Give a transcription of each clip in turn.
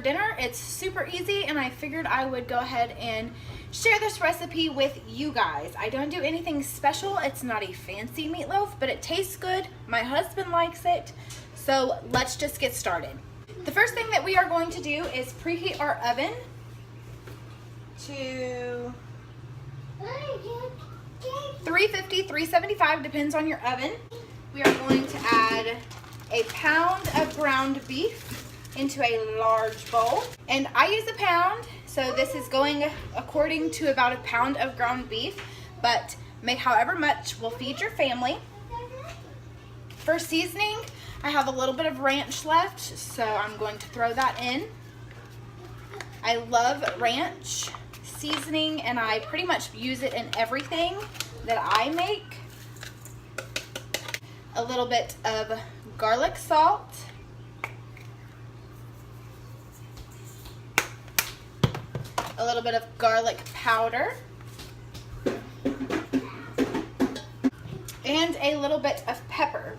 dinner. It's super easy, and I figured I would go ahead and share this recipe with you guys. I don't do anything special. It's not a fancy meatloaf, but it tastes good. My husband likes it. So let's just get started. The first thing that we are going to do is preheat our oven to 350, 375, depends on your oven. We are going to add a pound of ground beef into a large bowl. And I use a pound, so this is going according to about a pound of ground beef, but make however much will feed your family. For seasoning, I have a little bit of ranch left, so I'm going to throw that in. I love ranch seasoning, and I pretty much use it in everything that I make. A little bit of garlic salt. A little bit of garlic powder. And a little bit of pepper.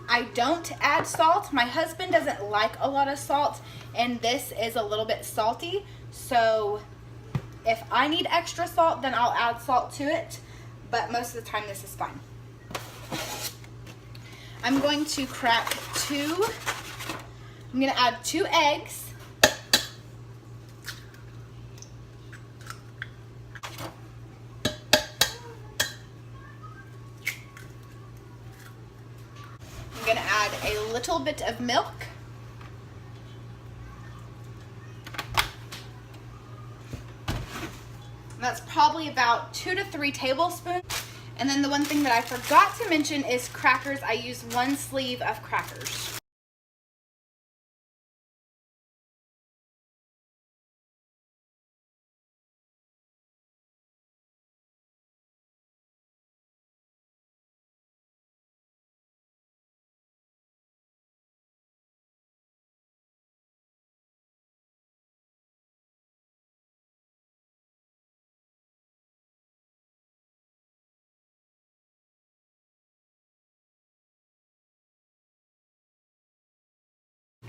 I don't add salt. My husband doesn't like a lot of salt, and this is a little bit salty. So if I need extra salt, then I'll add salt to it, but most of the time this is fine. I'm going to crack I'm going to add 2 eggs. I'm going to add a little bit of milk. That's probably about 2 to 3 tablespoons. And then the one thing that I forgot to mention is crackers. I use 1 sleeve of crackers.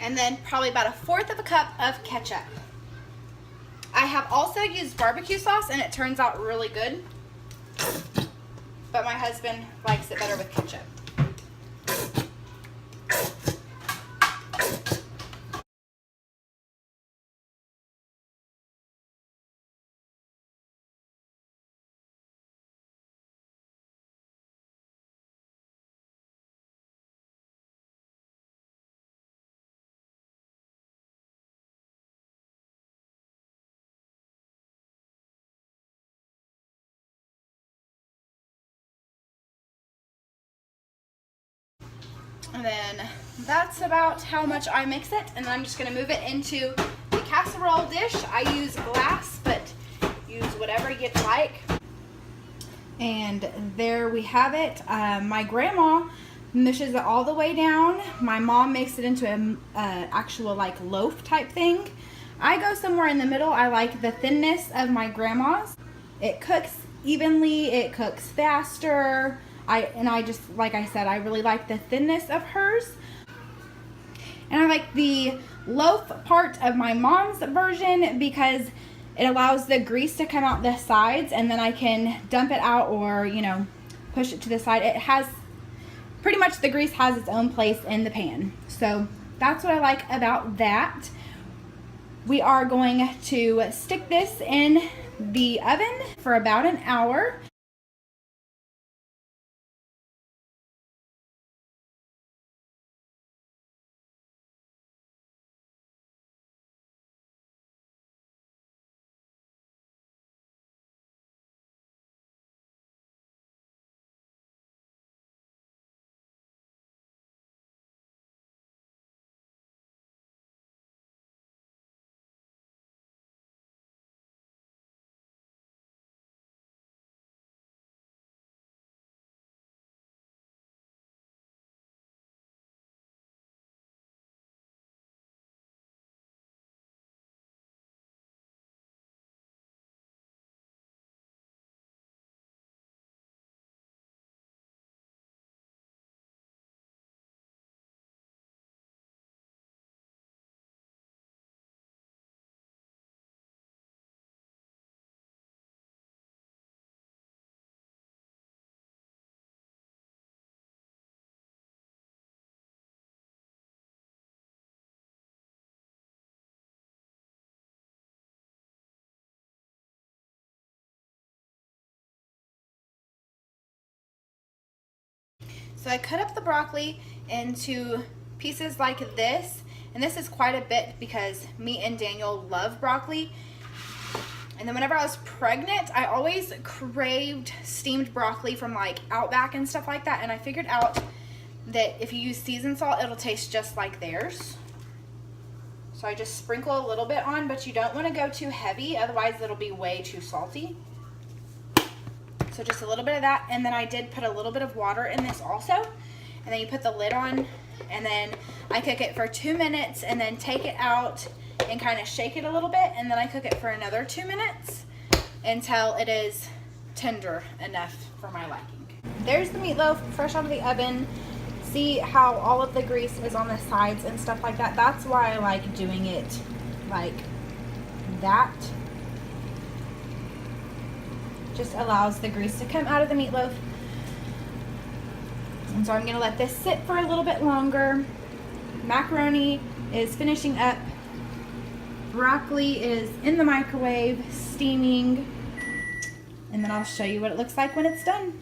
And then probably about 1/4 of a cup of ketchup. I have also used barbecue sauce, and it turns out really good, but my husband likes it better with ketchup. And then that's about how much I mix it, and then I'm just going to move it into the casserole dish. I use glass, but use whatever you'd like. And there we have it. My grandma mushes it all the way down. My mom makes it into an actual like loaf type thing. I go somewhere in the middle. I like the thinness of my grandma's. It cooks evenly, it cooks faster. I just, like I said, I really like the thinness of hers. And I like the loaf part of my mom's version because it allows the grease to come out the sides, and then I can dump it out or, you know, push it to the side. It has, pretty much the grease has its own place in the pan. So that's what I like about that. We are going to stick this in the oven for about an hour. So I cut up the broccoli into pieces like this, and this is quite a bit because me and Daniel love broccoli. And then whenever I was pregnant, I always craved steamed broccoli from like Outback and stuff like that, and I figured out that if you use seasoned salt, it'll taste just like theirs. So I just sprinkle a little bit on, but you don't want to go too heavy, otherwise it'll be way too salty. So just a little bit of that, and then I did put a little bit of water in this also. And then you put the lid on, and then I cook it for 2 minutes, and then take it out and kind of shake it a little bit, and then I cook it for another 2 minutes until it is tender enough for my liking. There's the meatloaf fresh out of the oven. See how all of the grease is on the sides and stuff like that? That's why I like doing it like that. Just allows the grease to come out of the meatloaf. And so I'm going to let this sit for a little bit longer. Macaroni is finishing up. Broccoli is in the microwave, steaming. And then I'll show you what it looks like when it's done.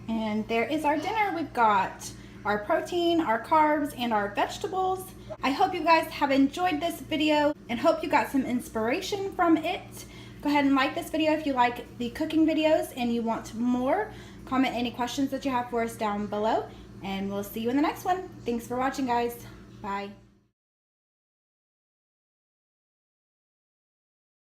And there is our dinner. We've got our protein, our carbs, and our vegetables. I hope you guys have enjoyed this video and hope you got some inspiration from it. Go ahead and like this video if you like the cooking videos and you want more. Comment any questions that you have for us down below, and we'll see you in the next one. Thanks for watching, guys. Bye.